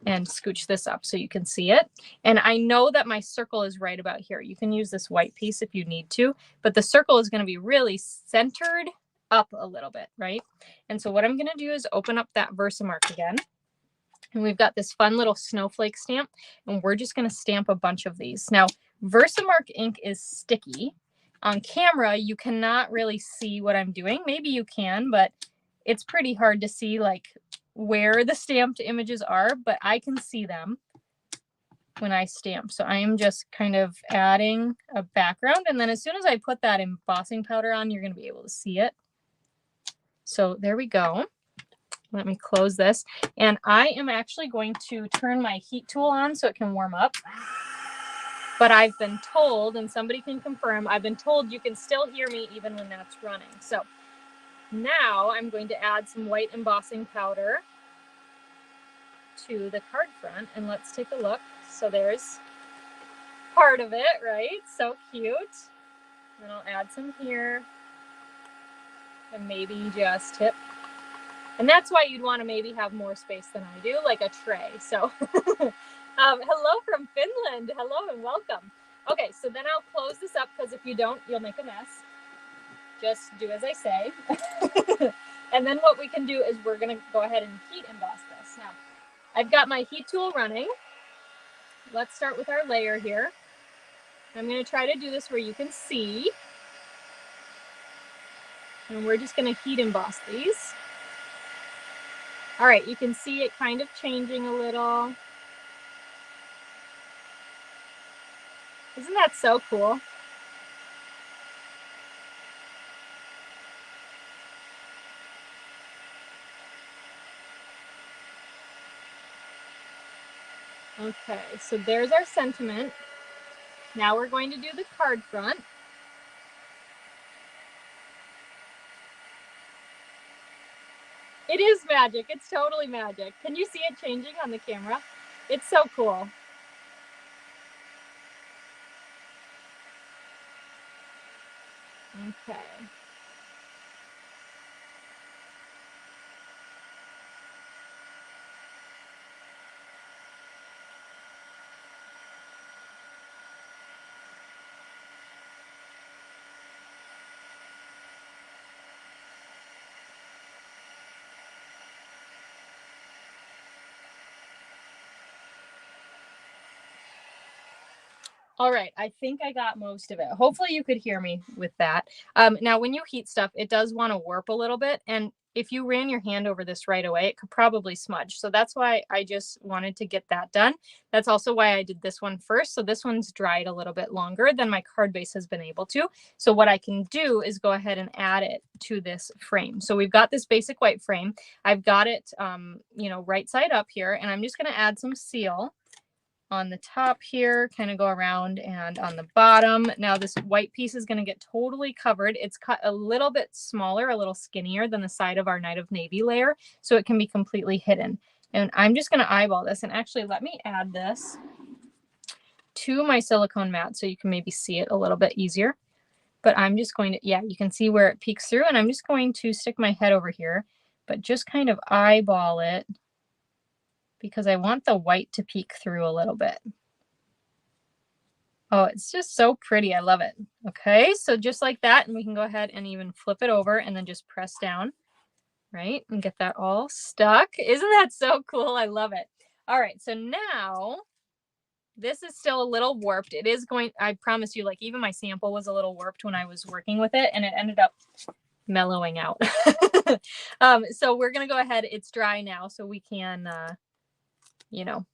and scooch this up so you can see it. And I know that my circle is right about here. You can use this white piece if you need to, but the circle is going to be really centered up a little bit, right? And so what I'm going to do is open up that Versamark again. And we've got this fun little snowflake stamp, and we're just going to stamp a bunch of these. Now, Versamark ink is sticky. On camera, you cannot really see what I'm doing. Maybe you can, but it's pretty hard to see like where the stamped images are, but I can see them when I stamp. So I am just kind of adding a background. And then as soon as I put that embossing powder on, you're going to be able to see it. So there we go. Let me close this. And I am actually going to turn my heat tool on so it can warm up. But I've been told, and somebody can confirm, I've been told you can still hear me even when that's running. So now I'm going to add some white embossing powder to the card front, and let's take a look. So there's part of it, right? So cute. And I'll add some here, and maybe just tip. And that's why you'd want to maybe have more space than I do, like a tray. So hello from Finland. Hello and welcome. Okay, so then I'll close this up because if you don't, you'll make a mess. Just do as I say. And then what we can do is we're going to go ahead and heat emboss this. Now, I've got my heat tool running. Let's start with our layer here. I'm going to try to do this where you can see. And we're just going to heat emboss these. All right, you can see it kind of changing a little. Isn't that so cool? Okay, so there's our sentiment. Now we're going to do the card front. It is magic. It's totally magic. Can you see it changing on the camera? It's so cool. Okay. All right, I think I got most of it. Hopefully you could hear me with that. Now, when you heat stuff, it does want to warp a little bit. And if you ran your hand over this right away, it could probably smudge. So that's why I just wanted to get that done. That's also why I did this one first. So this one's dried a little bit longer than my card base has been able to. So what I can do is go ahead and add it to this frame. So we've got this basic white frame. I've got it, you know, right side up here, and I'm just going to add some seal on the top here, kind of go around, and on the bottom. Now this white piece is going to get totally covered. It's cut a little bit smaller, a little skinnier than the side of our Night of Navy layer, so it can be completely hidden. And I'm just going to eyeball this, and actually let me add this to my silicone mat so you can maybe see it a little bit easier. But I'm just going to, yeah, you can see where it peeks through, and I'm just going to stick my head over here, but just kind of eyeball it, because I want the white to peek through a little bit. Oh, it's just so pretty. I love it. Okay, so just like that, and we can go ahead and even flip it over and then just press down, right? And get that all stuck. Isn't that so cool? I love it. All right, so now this is still a little warped. It is going, I promise you, like even my sample was a little warped when I was working with it, and it ended up mellowing out. So we're going to go ahead. It's dry now, so we can you know,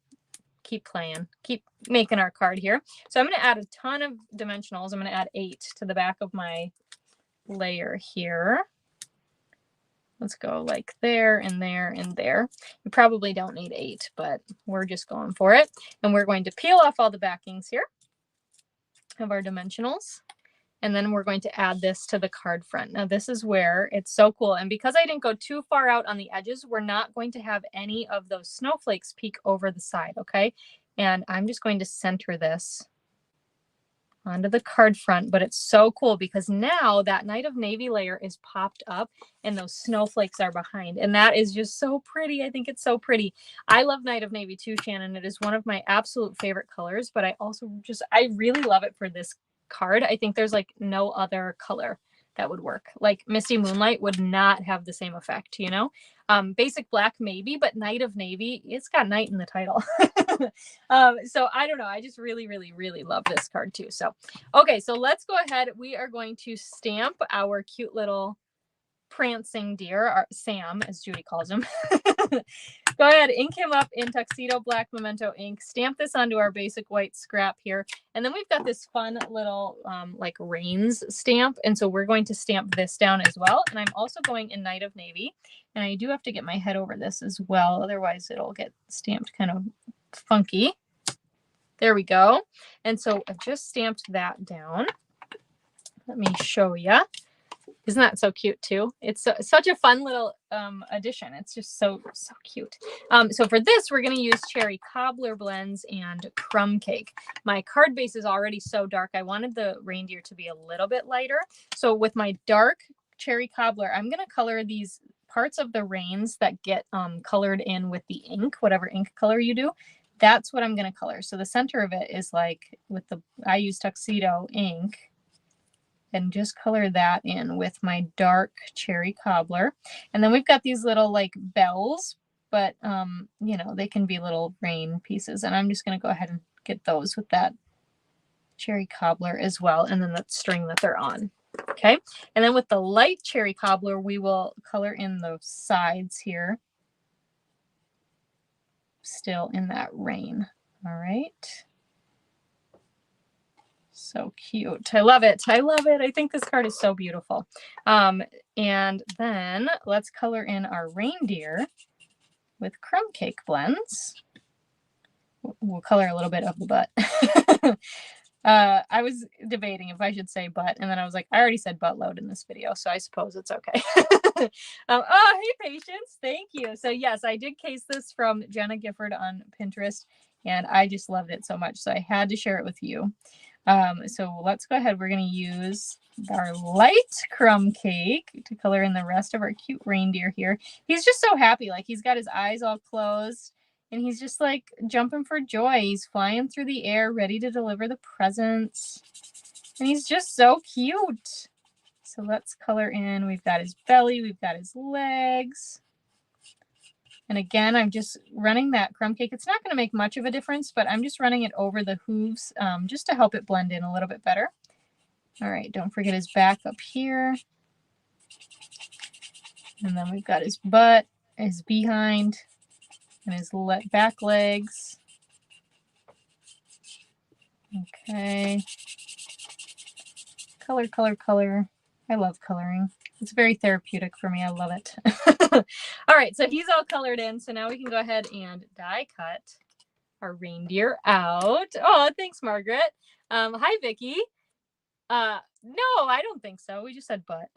keep playing, keep making our card here. So I'm going to add a ton of dimensionals. I'm going to add 8 to the back of my layer here. Let's go like there and there and there. You probably don't need 8, but we're just going for it. And we're going to peel off all the backings here of our dimensionals. And then we're going to add this to the card front. Now this is where it's so cool. And because I didn't go too far out on the edges, we're not going to have any of those snowflakes peek over the side, okay? And I'm just going to center this onto the card front, but it's so cool because now that Night of Navy layer is popped up and those snowflakes are behind. And that is just so pretty. I think it's so pretty. I love Night of Navy too, Shannon. It is one of my absolute favorite colors, but I also just, I really love it for this card. I think there's like no other color that would work. Like Misty Moonlight would not have the same effect, you know? Basic black maybe, but Night of Navy, it's got night in the title. So I don't know. I just really, really, really love this card too. So, okay, so let's go ahead. We are going to stamp our cute little prancing deer, or Sam, as Judy calls him. Go ahead, ink him up in Tuxedo Black Memento ink. Stamp this onto our basic white scrap here. And then we've got this fun little like reins stamp. And so we're going to stamp this down as well. And I'm also going in Night of Navy. And I do have to get my head over this as well. Otherwise it'll get stamped kind of funky. There we go. And so I've just stamped that down. Let me show you. Isn't that so cute too? It's such a fun little addition. It's just so cute. So for this, we're going to use cherry cobbler blends and crumb cake. My card base is already so dark. I wanted the reindeer to be a little bit lighter. So with my dark cherry cobbler, I'm going to color these parts of the reins that get colored in with the ink, whatever ink color you do. That's what I'm going to color. So the center of it is like with the, I use Tuxedo ink. And just color that in with my dark cherry cobbler. And then we've got these little like bells, but you know, they can be little rain pieces. And I'm just going to go ahead and get those with that cherry cobbler as well. And then that string that they're on. Okay. And then with the light cherry cobbler, we will color in the sides here. Still in that rain. All right. So cute. I love it. I love it. I think this card is so beautiful. And then let's color in our reindeer with crumb cake blends. We'll color a little bit of the butt. I was debating if I should say butt, and then I was like, I already said buttload in this video, so I suppose it's okay. Oh, hey, Patience. Thank you. So yes, I did case this from Jenna Gifford on Pinterest, and I just loved it so much, so I had to share it with you. So let's go ahead. We're going to use our light crumb cake to color in the rest of our cute reindeer here. He's just so happy. Like he's got his eyes all closed and he's just like jumping for joy. He's flying through the air, ready to deliver the presents. And he's just so cute. So let's color in. We've got his belly. We've got his legs. And again, I'm just running that crumb cake. It's not going to make much of a difference, but I'm just running it over the hooves just to help it blend in a little bit better. All right, don't forget his back up here. And then we've got his butt, his behind, and his back legs. Okay. Color, color, color. I love coloring. It's very therapeutic for me. I love it. All right, so he's all colored in. So now we can go ahead and die cut our reindeer out. Oh, thanks, Margaret. Hi, Vicky. No, I don't think so. We just said butt.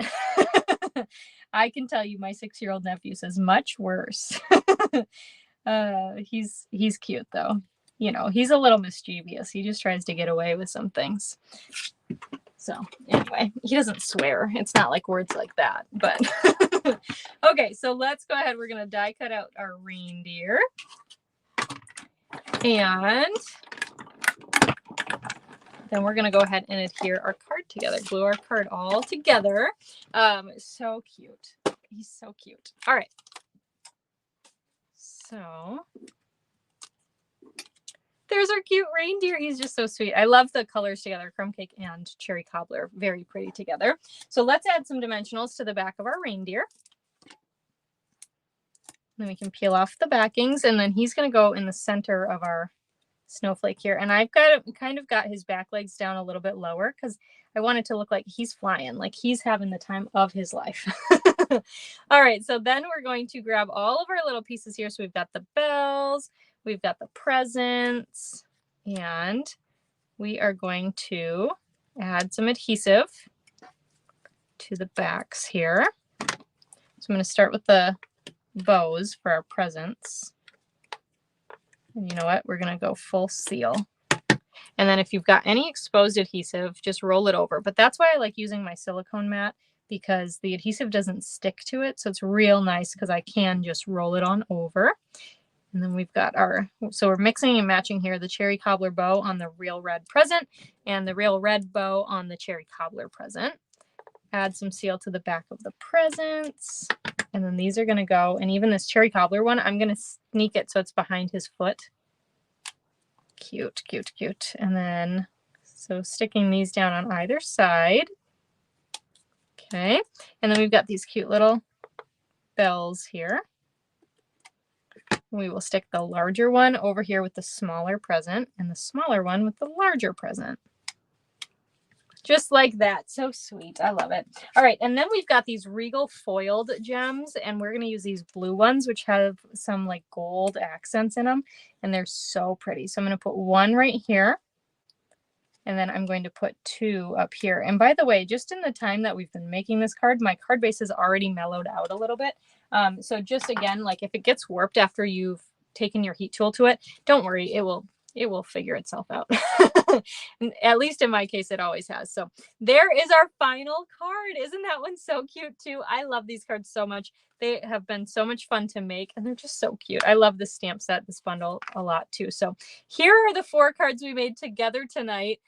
I can tell you my 6-year-old nephew says much worse. He's cute, though. You know, he's a little mischievous. He just tries to get away with some things. So anyway, he doesn't swear. It's not like words like that, but okay, so let's go ahead. We're going to die cut out our reindeer. And then we're going to go ahead and adhere our card together, glue our card all together. So cute. He's so cute. All right. So there's our cute reindeer. He's just so sweet. I love the colors together, crumb cake and cherry cobbler. Very pretty together. So let's add some dimensionals to the back of our reindeer. Then we can peel off the backings, and then he's going to go in the center of our snowflake here. And I've kind of got his back legs down a little bit lower because I want it to look like he's flying, like he's having the time of his life. All right, so then we're going to grab all of our little pieces here. So we've got the bells, we've got the presents, and we are going to add some adhesive to the backs here. So I'm going to start with the bows for our presents. And you know what? We're going to go full seal. And then if you've got any exposed adhesive, just roll it over. But that's why I like using my silicone mat, because the adhesive doesn't stick to it. So it's real nice because I can just roll it on over. And then we've got our, so we're mixing and matching here the cherry cobbler bow on the real red present and the real red bow on the cherry cobbler present. Add some seal to the back of the presents. And then these are going to go, and even this cherry cobbler one, I'm going to sneak it so it's behind his foot. Cute, cute, cute. And then, so sticking these down on either side. Okay. And then we've got these cute little bells here. We will stick the larger one over here with the smaller present and the smaller one with the larger present. Just like that. So sweet. I love it. All right. And then we've got these Regal foiled gems, and we're going to use these blue ones, which have some like gold accents in them. And they're so pretty. So I'm going to put one right here. And then I'm going to put two up here. And by the way, just in the time that we've been making this card, my card base has already mellowed out a little bit. So just again, like if it gets warped after you've taken your heat tool to it, don't worry, it will figure itself out. At least in my case, it always has. So there is our final card. Isn't that one so cute too? I love these cards so much. They have been so much fun to make, and they're just so cute. I love this stamp set, this bundle a lot too. So here are the 4 cards we made together tonight.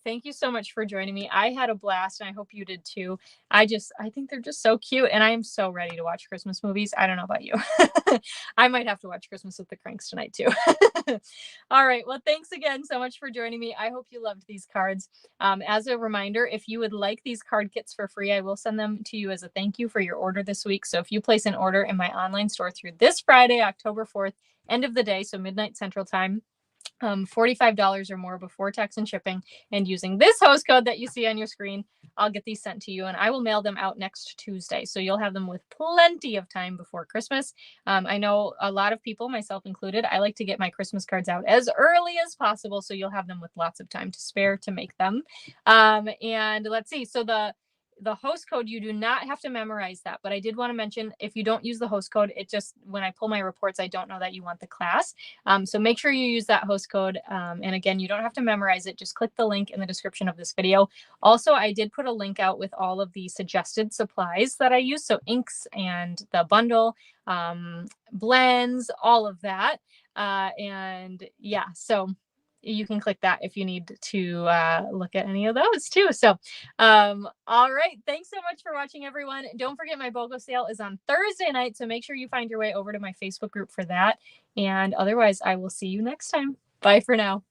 Thank you so much for joining me. I had a blast, and I hope you did too. I think they're just so cute, and I am so ready to watch Christmas movies. I don't know about you. I might have to watch Christmas with the Cranks tonight too. All right. Well, thanks again so much for joining me. I hope you loved these cards. As a reminder, if you would like these card kits for free, I will send them to you as a thank you for your order this week. So if you place an order in my online store through this Friday, October 4th, end of the day, so midnight Central Time, $45 or more before tax and shipping, and using this host code that you see on your screen, I'll get these sent to you, and I will mail them out next Tuesday. So you'll have them with plenty of time before Christmas. I know a lot of people, myself included, I like to get my Christmas cards out as early as possible. So you'll have them with lots of time to spare to make them. And let's see. So the host code, you do not have to memorize that, but I did want to mention, if you don't use the host code, it just, when I pull my reports, I don't know that you want the class. So make sure you use that host code. And again, you don't have to memorize it. Just click the link in the description of this video. Also, I did put a link out with all of the suggested supplies that I use. So inks and the bundle, blends, all of that. And yeah, so you can click that if you need to look at any of those too. So, all right. Thanks so much for watching, everyone. Don't forget my BOGO sale is on Thursday night. So make sure you find your way over to my Facebook group for that. And otherwise, I will see you next time. Bye for now.